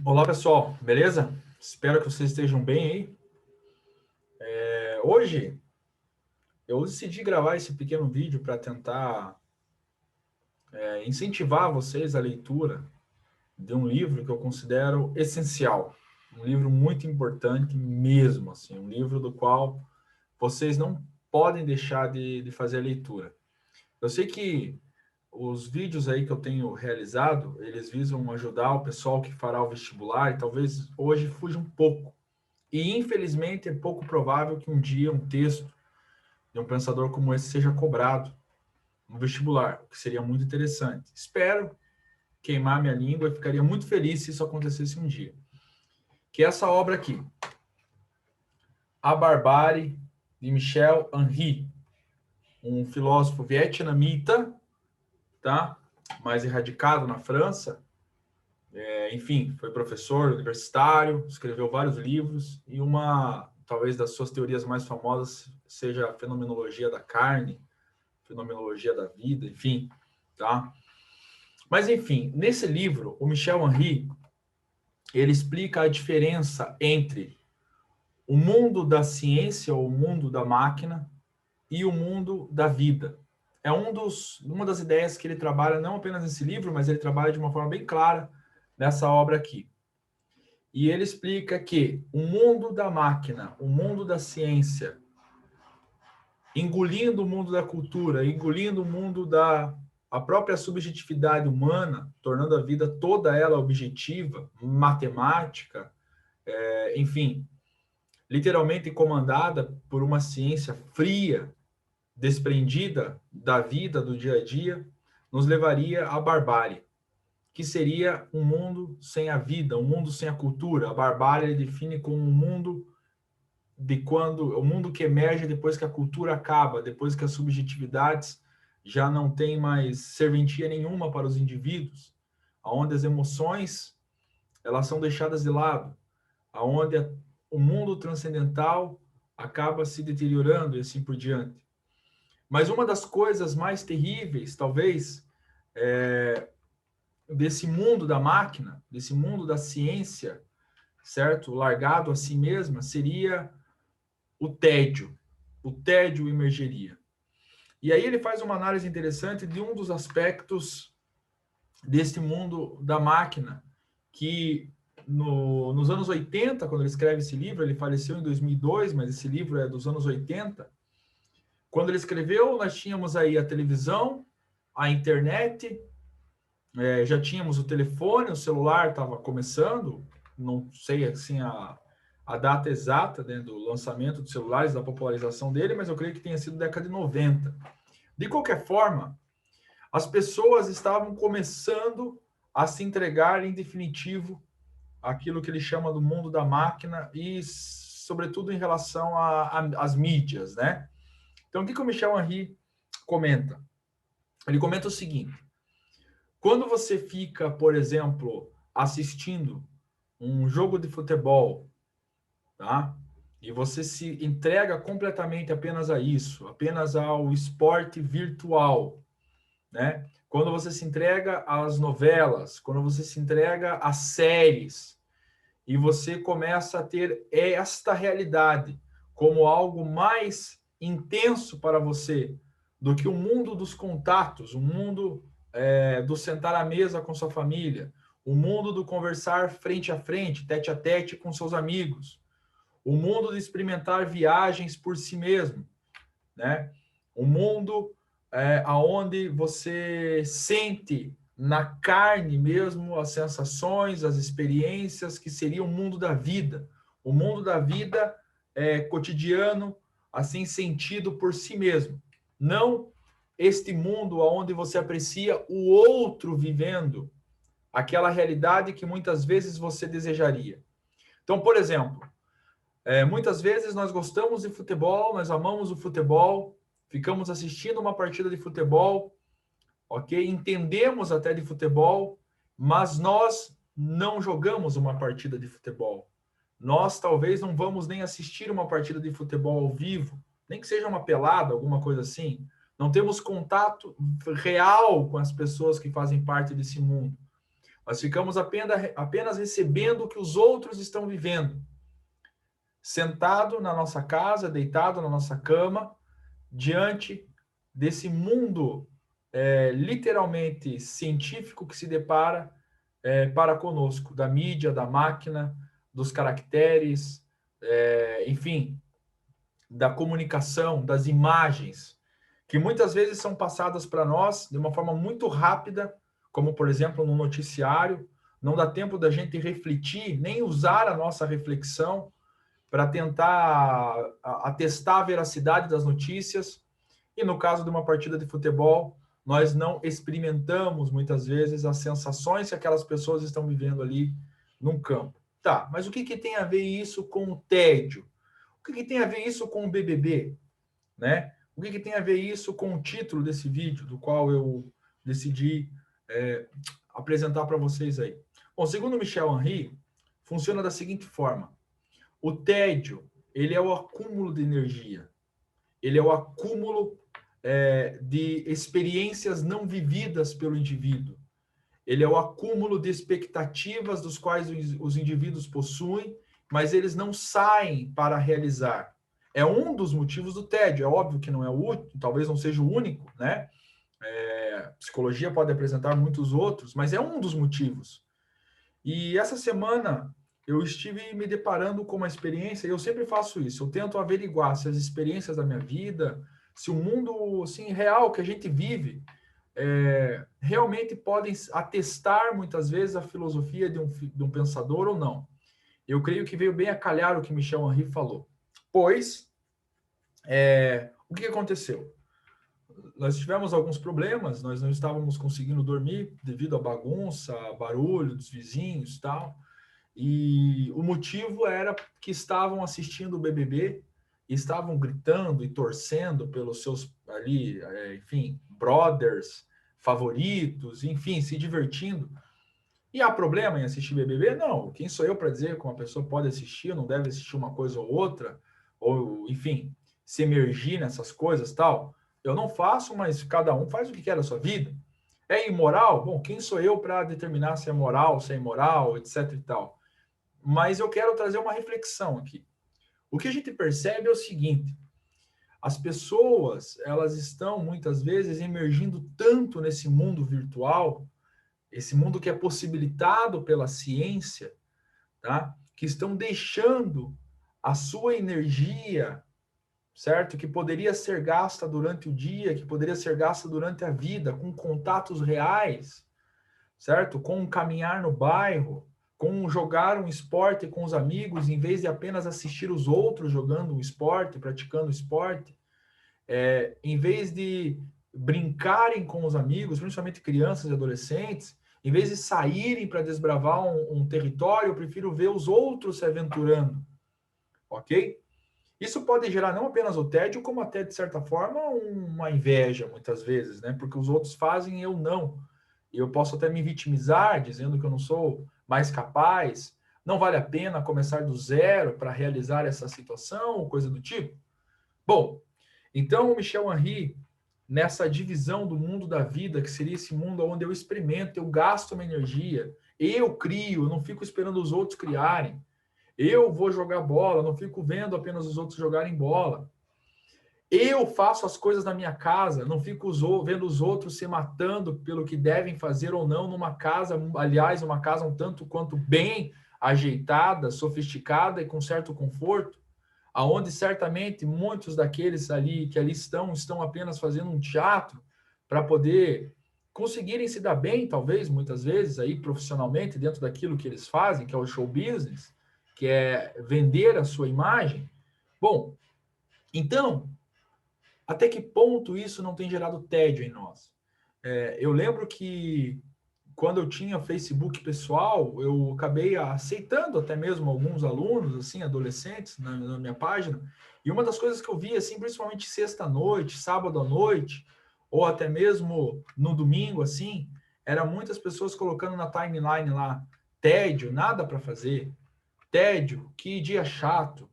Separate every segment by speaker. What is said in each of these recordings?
Speaker 1: Olá, pessoal, beleza? Espero que vocês estejam bem aí. Hoje eu decidi gravar esse pequeno vídeo para tentar incentivar vocês à leitura de um livro que eu considero essencial, um livro muito importante mesmo, assim, um livro do qual vocês não podem deixar de fazer a leitura. Eu sei que os vídeos aí que eu tenho realizado, eles visam ajudar o pessoal que fará o vestibular e talvez hoje fuja um pouco. E, infelizmente, é pouco provável que um dia um texto de um pensador como esse seja cobrado no vestibular, o que seria muito interessante. Espero queimar minha língua e ficaria muito feliz se isso acontecesse um dia. Que é essa obra aqui, A Barbárie, de Michel Henry, um filósofo vietnamita, tá? Mais erradicado na França. Enfim, foi professor universitário, escreveu vários livros e talvez das suas teorias mais famosas seja a fenomenologia da carne, fenomenologia da vida, enfim, tá? Mas enfim, nesse livro, o Michel Henry, ele explica a diferença entre o mundo da ciência, ou o mundo da máquina, e o mundo da vida. É uma das ideias que ele trabalha não apenas nesse livro, mas ele trabalha de uma forma bem clara nessa obra aqui. E ele explica que o mundo da máquina, o mundo da ciência, engolindo o mundo da cultura, engolindo o mundo da a própria subjetividade humana, tornando a vida toda ela objetiva, matemática, enfim, literalmente comandada por uma ciência fria, desprendida da vida, do dia a dia, nos levaria à barbárie, que seria um mundo sem a vida, um mundo sem a cultura. A barbárie ele define como um mundo o mundo que emerge depois que a cultura acaba, depois que as subjetividades já não têm mais serventia nenhuma para os indivíduos, aonde as emoções elas são deixadas de lado, aonde o mundo transcendental acaba se deteriorando e assim por diante. Mas uma das coisas mais terríveis, talvez, desse mundo da máquina, desse mundo da ciência, certo? Largado a si mesma, seria o tédio. O tédio emergeria. E aí ele faz uma análise interessante de um dos aspectos desse mundo da máquina, que nos anos 80, quando ele escreve esse livro, ele faleceu em 2002, mas esse livro é dos anos 80, quando ele escreveu, nós tínhamos aí a televisão, a internet, já tínhamos o telefone, o celular estava começando, não sei assim a data exata, né, do lançamento dos celulares, da popularização dele, mas eu creio que tenha sido década de 90. De qualquer forma, as pessoas estavam começando a se entregar em definitivo aquilo que ele chama do mundo da máquina e, sobretudo, em relação às mídias, né? Então, o que o Michel Henry comenta? Ele comenta o seguinte: quando você fica, por exemplo, assistindo um jogo de futebol, tá? E você se entrega completamente apenas a isso, apenas ao esporte virtual, né? Quando você se entrega às novelas, quando você se entrega às séries, e você começa a ter esta realidade como algo mais intenso para você do que o mundo dos contatos, o mundo do sentar à mesa com sua família, o mundo do conversar frente a frente, tete a tete com seus amigos, o mundo de experimentar viagens por si mesmo, né? O mundo aonde você sente na carne mesmo as sensações, as experiências que seria o mundo da vida. O mundo da vida cotidiano, assim sentido por si mesmo. Não este mundo onde você aprecia o outro vivendo aquela realidade que muitas vezes você desejaria. Então, por exemplo, muitas vezes nós gostamos de futebol, nós amamos o futebol, ficamos assistindo uma partida de futebol, ok? Entendemos até de futebol, mas nós não jogamos uma partida de futebol. Nós talvez não vamos nem assistir uma partida de futebol ao vivo, nem que seja uma pelada, alguma coisa assim. Não temos contato real com as pessoas que fazem parte desse mundo. Nós ficamos apenas recebendo o que os outros estão vivendo. Sentado na nossa casa, deitado na nossa cama, diante desse mundo literalmente científico que se depara para conosco, da mídia, da máquina, dos caracteres, enfim, da comunicação, das imagens, que muitas vezes são passadas para nós de uma forma muito rápida, como, por exemplo, no noticiário. Não dá tempo da gente refletir, nem usar a nossa reflexão para tentar atestar a veracidade das notícias. E no caso de uma partida de futebol, nós não experimentamos muitas vezes as sensações que aquelas pessoas estão vivendo ali num campo. Tá, mas o que tem a ver isso com o tédio? O que tem a ver isso com o BBB? Né? O que tem a ver isso com o título desse vídeo, do qual eu decidi apresentar para vocês aí? Bom, segundo Michel Henry, funciona da seguinte forma. O tédio, ele é o acúmulo de energia. Ele é o acúmulo de experiências não vividas pelo indivíduo. Ele é o acúmulo de expectativas dos quais os indivíduos possuem, mas eles não saem para realizar. É um dos motivos do tédio. É óbvio que não é o único, talvez não seja o único, né? Psicologia pode apresentar muitos outros, mas é um dos motivos. E essa semana eu estive me deparando com uma experiência, e eu sempre faço isso, eu tento averiguar se as experiências da minha vida, se o mundo assim, real que a gente vive, realmente podem atestar muitas vezes a filosofia de um pensador ou não. Eu creio que veio bem a calhar o que Michel Henry falou. Pois, o que aconteceu? Nós tivemos alguns problemas, nós não estávamos conseguindo dormir devido à bagunça, barulho dos vizinhos e tal. E o motivo era que estavam assistindo o BBB e estavam gritando e torcendo pelos seus ali, enfim, brothers favoritos, enfim, se divertindo. E há problema em assistir BBB? Não. Quem sou eu para dizer que uma pessoa pode assistir, não deve assistir uma coisa ou outra, ou, enfim, se emergir nessas coisas tal? Eu não faço, mas cada um faz o que quer da sua vida. É imoral? Bom, quem sou eu para determinar se é moral, se é imoral, etc e tal? Mas eu quero trazer uma reflexão aqui. O que a gente percebe é o seguinte: as pessoas, elas estão muitas vezes emergindo tanto nesse mundo virtual, esse mundo que é possibilitado pela ciência, tá? Que estão deixando a sua energia, certo? Que poderia ser gasta durante o dia, que poderia ser gasta durante a vida, com contatos reais, certo? Com um caminhar no bairro, com jogar um esporte com os amigos, em vez de apenas assistir os outros jogando um esporte, praticando esporte, em vez de brincarem com os amigos, principalmente crianças e adolescentes, em vez de saírem para desbravar um território, eu prefiro ver os outros se aventurando, ok? Isso pode gerar não apenas o tédio, como até, de certa forma, uma inveja, muitas vezes, né? Porque os outros fazem e eu não. E eu posso até me vitimizar, dizendo que eu não sou mais capaz, não vale a pena começar do zero para realizar essa situação, ou coisa do tipo. Bom, então o Michel Henry, nessa divisão do mundo da vida, que seria esse mundo onde eu experimento, eu gasto uma energia, eu crio, eu não fico esperando os outros criarem. Eu vou jogar bola, não fico vendo apenas os outros jogarem bola. Eu faço as coisas na minha casa, não fico vendo os outros se matando pelo que devem fazer ou não numa casa, aliás, uma casa um tanto quanto bem ajeitada, sofisticada e com certo conforto, aonde certamente muitos daqueles ali que ali estão apenas fazendo um teatro para poder conseguirem se dar bem, talvez, muitas vezes, aí profissionalmente, dentro daquilo que eles fazem, que é o show business, que é vender a sua imagem. Bom, então, até que ponto isso não tem gerado tédio em nós? Eu lembro que quando eu tinha Facebook pessoal, eu acabei aceitando até mesmo alguns alunos, assim, adolescentes, na minha página, e uma das coisas que eu vi, assim, principalmente sexta-noite, sábado à noite, ou até mesmo no domingo, assim, era muitas pessoas colocando na timeline lá, tédio, nada para fazer, tédio, que dia chato,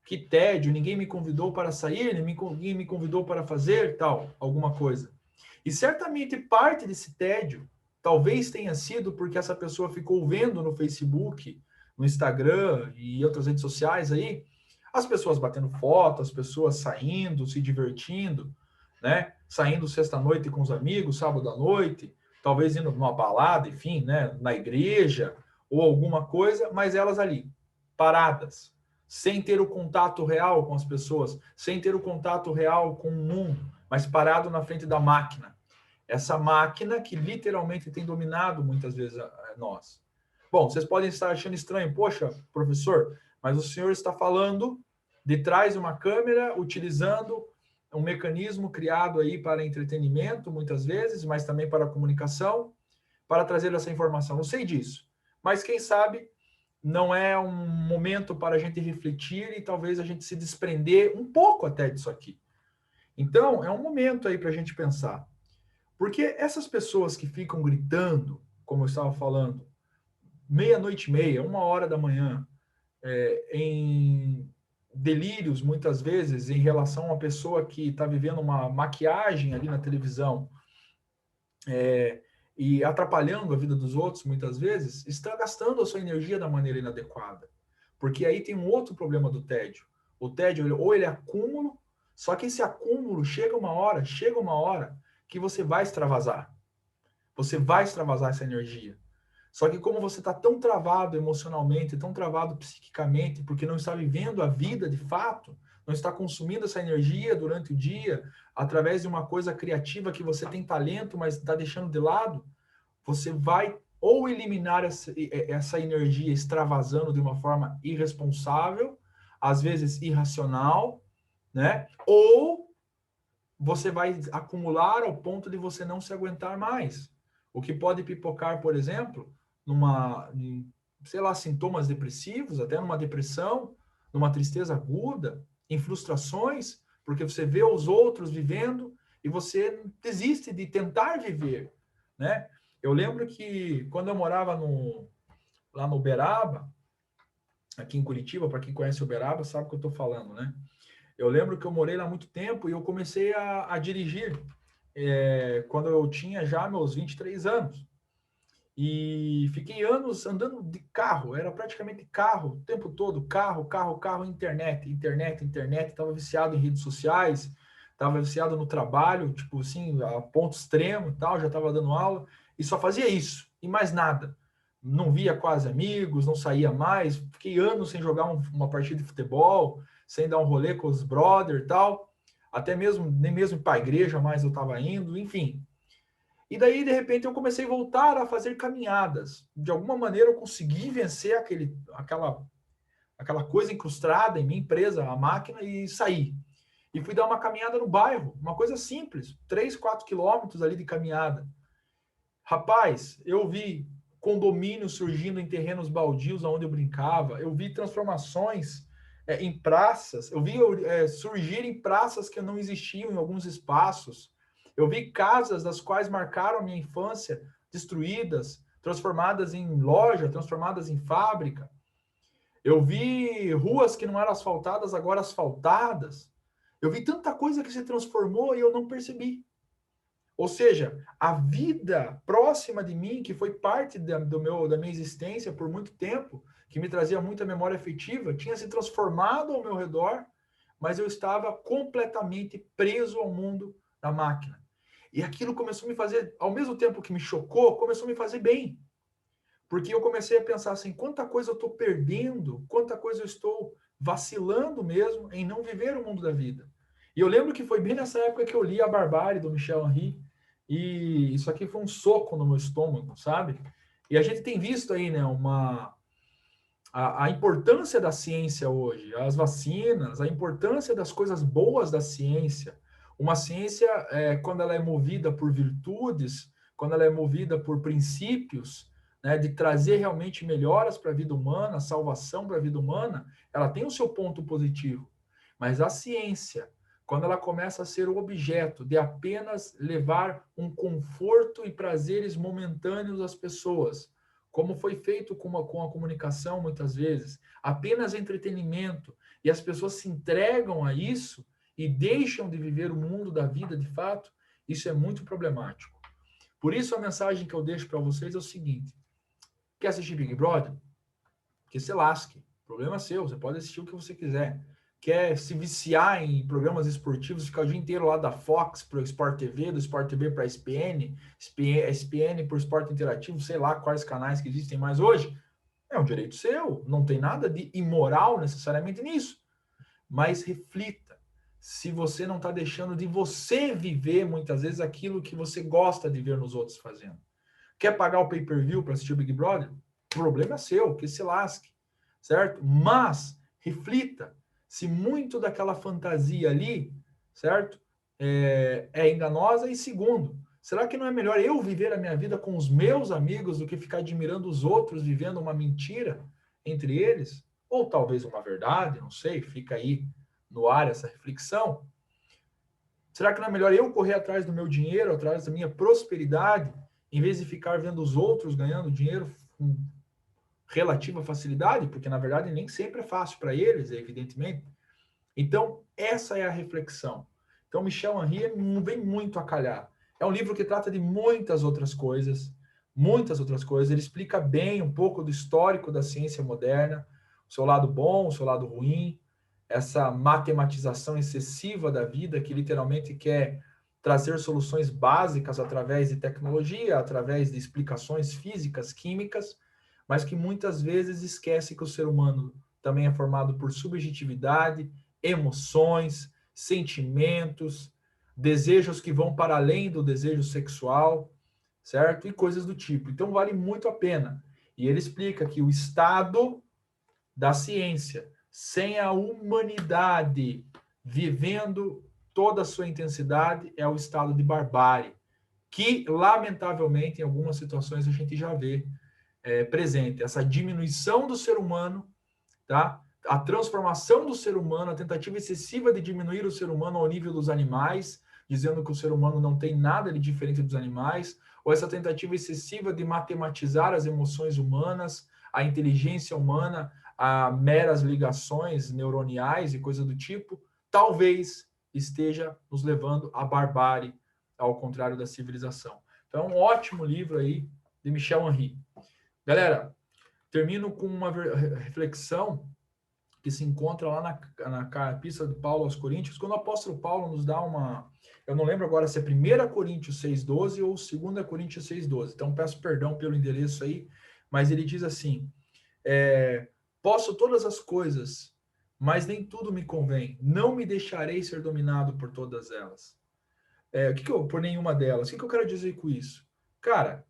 Speaker 1: que tédio, ninguém me convidou para sair, ninguém me convidou para fazer tal, alguma coisa. E certamente parte desse tédio Talvez tenha sido porque essa pessoa ficou vendo no Facebook, no Instagram e outras redes sociais aí, as pessoas batendo foto, as pessoas saindo, se divertindo, né? Saindo sexta-noite com os amigos, sábado à noite, talvez indo numa balada, enfim, né? Na igreja ou alguma coisa, mas elas ali, paradas, sem ter o contato real com as pessoas, sem ter o contato real com o mundo, mas parado na frente da máquina. Essa máquina que literalmente tem dominado muitas vezes nós. Bom, vocês podem estar achando estranho, poxa, professor, mas o senhor está falando de trás de uma câmera, utilizando um mecanismo criado aí para entretenimento, muitas vezes, mas também para comunicação, para trazer essa informação. Eu sei disso, mas quem sabe não é um momento para a gente refletir e talvez a gente se desprender um pouco até disso aqui. Então, é um momento aí para a gente pensar. Porque essas pessoas que ficam gritando, como eu estava falando, meia-noite e meia, 1 hora da manhã, em delírios, muitas vezes, em relação a uma pessoa que está vivendo uma maquiagem ali na televisão, e atrapalhando a vida dos outros, muitas vezes, está gastando a sua energia da maneira inadequada. Porque aí tem um outro problema do tédio. O tédio, ou ele é acúmulo, só que esse acúmulo chega uma hora que você vai extravasar. Você vai extravasar essa energia. Só que como você está tão travado emocionalmente, tão travado psiquicamente, porque não está vivendo a vida de fato, não está consumindo essa energia durante o dia, através de uma coisa criativa que você tem talento, mas está deixando de lado, você vai ou eliminar essa energia extravasando de uma forma irresponsável, às vezes irracional, né? Ou você vai acumular ao ponto de você não se aguentar mais. O que pode pipocar, por exemplo, sei lá, sintomas depressivos, até numa depressão, numa tristeza aguda, em frustrações, porque você vê os outros vivendo e você desiste de tentar viver, né? Eu lembro que quando eu morava lá no Uberaba, aqui em Curitiba, para quem conhece Uberaba, sabe o que eu estou falando, né? Eu lembro que eu morei lá há muito tempo e eu comecei a dirigir quando eu tinha já meus 23 anos. E fiquei anos andando de carro, era praticamente carro, o tempo todo, carro, internet. Estava viciado em redes sociais, estava viciado no trabalho, tipo assim, a ponto extremo e tal, já estava dando aula, e só fazia isso, e mais nada. Não via quase amigos, não saía mais, fiquei anos sem jogar uma partida de futebol, sem dar um rolê com os brothers e tal, até mesmo, nem mesmo para a igreja mais eu estava indo, enfim. E daí, de repente, eu comecei a voltar a fazer caminhadas. De alguma maneira, eu consegui vencer aquela coisa incrustada em minha empresa, a máquina, e sair. E fui dar uma caminhada no bairro, uma coisa simples, 3, 4 quilômetros ali de caminhada. Rapaz, eu vi condomínios surgindo em terrenos baldios onde eu brincava, eu vi transformações em praças, eu vi surgir em praças que não existiam em alguns espaços. Eu vi casas das quais marcaram a minha infância destruídas, transformadas em loja, transformadas em fábrica. Eu vi ruas que não eram asfaltadas, agora asfaltadas. Eu vi tanta coisa que se transformou e eu não percebi. Ou seja, a vida próxima de mim, que foi parte da minha existência por muito tempo, que me trazia muita memória afetiva, tinha se transformado ao meu redor, mas eu estava completamente preso ao mundo da máquina. E aquilo começou a me fazer, ao mesmo tempo que me chocou, começou a me fazer bem. Porque eu comecei a pensar assim, quanta coisa eu estou perdendo, quanta coisa eu estou vacilando mesmo em não viver o mundo da vida. E eu lembro que foi bem nessa época que eu li A Barbárie, do Michel Henry, e isso aqui foi um soco no meu estômago, sabe? E a gente tem visto aí, né, a importância da ciência hoje, as vacinas, a importância das coisas boas da ciência. Uma ciência, quando ela é movida por virtudes, quando ela é movida por princípios, né, de trazer realmente melhoras para a vida humana, salvação para a vida humana, ela tem o seu ponto positivo. Mas a ciência, quando ela começa a ser o objeto de apenas levar um conforto e prazeres momentâneos às pessoas, como foi feito com a comunicação muitas vezes, apenas entretenimento, e as pessoas se entregam a isso e deixam de viver o mundo da vida de fato, isso é muito problemático. Por isso, a mensagem que eu deixo para vocês é o seguinte: quer assistir Big Brother? Que se lasque. O problema é seu, você pode assistir o que você quiser. Quer se viciar em programas esportivos, ficar o dia inteiro lá da Fox para o Sport TV, do Sport TV para a ESPN, ESPN para o Esporte Interativo, sei lá quais canais que existem mais hoje? É um direito seu, não tem nada de imoral necessariamente nisso. Mas reflita se você não está deixando de você viver muitas vezes aquilo que você gosta de ver nos outros fazendo. Quer pagar o pay-per-view para assistir o Big Brother? O problema é seu, que se lasque, certo? Mas reflita se muito daquela fantasia ali, certo? É enganosa. E segundo, será que não é melhor eu viver a minha vida com os meus amigos do que ficar admirando os outros vivendo uma mentira entre eles? Ou talvez uma verdade, não sei, fica aí no ar essa reflexão. Será que não é melhor eu correr atrás do meu dinheiro, atrás da minha prosperidade, em vez de ficar vendo os outros ganhando dinheiro com relativa facilidade? Porque, na verdade, nem sempre é fácil para eles, evidentemente. Então, essa é a reflexão. Então, Michel Henry não vem muito a calhar. É um livro que trata de muitas outras coisas. Ele explica bem um pouco do histórico da ciência moderna, o seu lado bom, o seu lado ruim, essa matematização excessiva da vida que literalmente quer trazer soluções básicas através de tecnologia, através de explicações físicas, químicas, mas que muitas vezes esquece que o ser humano também é formado por subjetividade, emoções, sentimentos, desejos que vão para além do desejo sexual, certo? E coisas do tipo. Então vale muito a pena. E ele explica que o estado da ciência, sem a humanidade vivendo toda a sua intensidade, é o estado de barbárie, que, lamentavelmente, em algumas situações a gente já vê presente. Essa diminuição do ser humano, tá? A transformação do ser humano, a tentativa excessiva de diminuir o ser humano ao nível dos animais, dizendo que o ser humano não tem nada de diferente dos animais, ou essa tentativa excessiva de matematizar as emoções humanas, a inteligência humana, a meras ligações neuroniais e coisa do tipo, talvez esteja nos levando à barbárie, ao contrário da civilização. Então, um ótimo livro aí de Michel Henry. Galera, termino com uma reflexão que se encontra lá na Epístola de Paulo aos Coríntios, quando o apóstolo Paulo nos dá uma... Eu não lembro agora se é 1 Coríntios 6,12 ou 2 Coríntios 6,12. Então, peço perdão pelo endereço aí, mas ele diz assim, posso todas as coisas, mas nem tudo me convém. Não me deixarei ser dominado por todas elas. Por nenhuma delas. O que eu quero dizer com isso? Cara,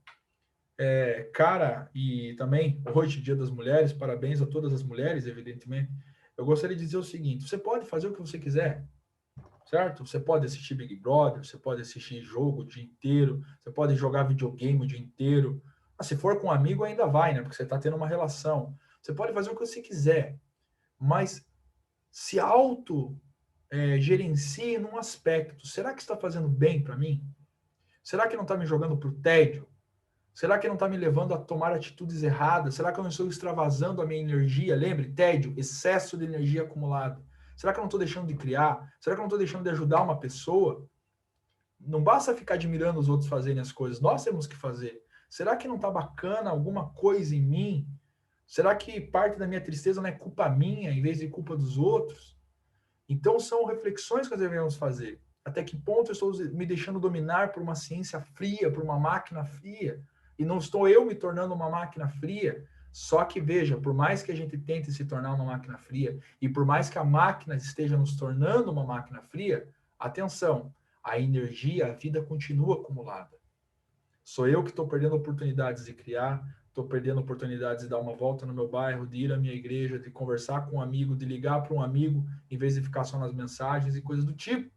Speaker 1: e também hoje, Dia das Mulheres, parabéns a todas as mulheres, evidentemente. Eu gostaria de dizer o seguinte: você pode fazer o que você quiser, certo? Você pode assistir Big Brother, você pode assistir jogo o dia inteiro, você pode jogar videogame o dia inteiro. Mas se for com um amigo, ainda vai, né? Porque você está tendo uma relação. Você pode fazer o que você quiser, mas se gerencie num aspecto. Será que está fazendo bem para mim? Será que não está me jogando para o tédio? Será que não está me levando a tomar atitudes erradas? Será que eu não estou extravasando a minha energia? Lembre, tédio, excesso de energia acumulada. Será que eu não estou deixando de criar? Será que eu não estou deixando de ajudar uma pessoa? Não basta ficar admirando os outros fazerem as coisas, nós temos que fazer. Será que não está bacana alguma coisa em mim? Será que parte da minha tristeza não é culpa minha, em vez de culpa dos outros? Então, são reflexões que nós devemos fazer. Até que ponto eu estou me deixando dominar por uma ciência fria, por uma máquina fria? E não estou eu me tornando uma máquina fria? Só que, veja, por mais que a gente tente se tornar uma máquina fria, e por mais que a máquina esteja nos tornando uma máquina fria, atenção, a energia, a vida continua acumulada. Sou eu que estou perdendo oportunidades de criar, estou perdendo oportunidades de dar uma volta no meu bairro, de ir à minha igreja, de conversar com um amigo, de ligar para um amigo, em vez de ficar só nas mensagens e coisas do tipo.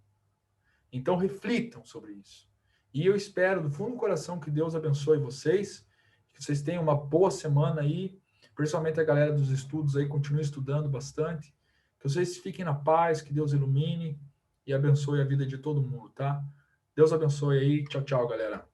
Speaker 1: Então, reflitam sobre isso. E eu espero, do fundo do coração, que Deus abençoe vocês, que vocês tenham uma boa semana aí, principalmente a galera dos estudos aí, continue estudando bastante, que vocês fiquem na paz, que Deus ilumine e abençoe a vida de todo mundo, tá? Deus abençoe aí. Tchau, tchau, galera.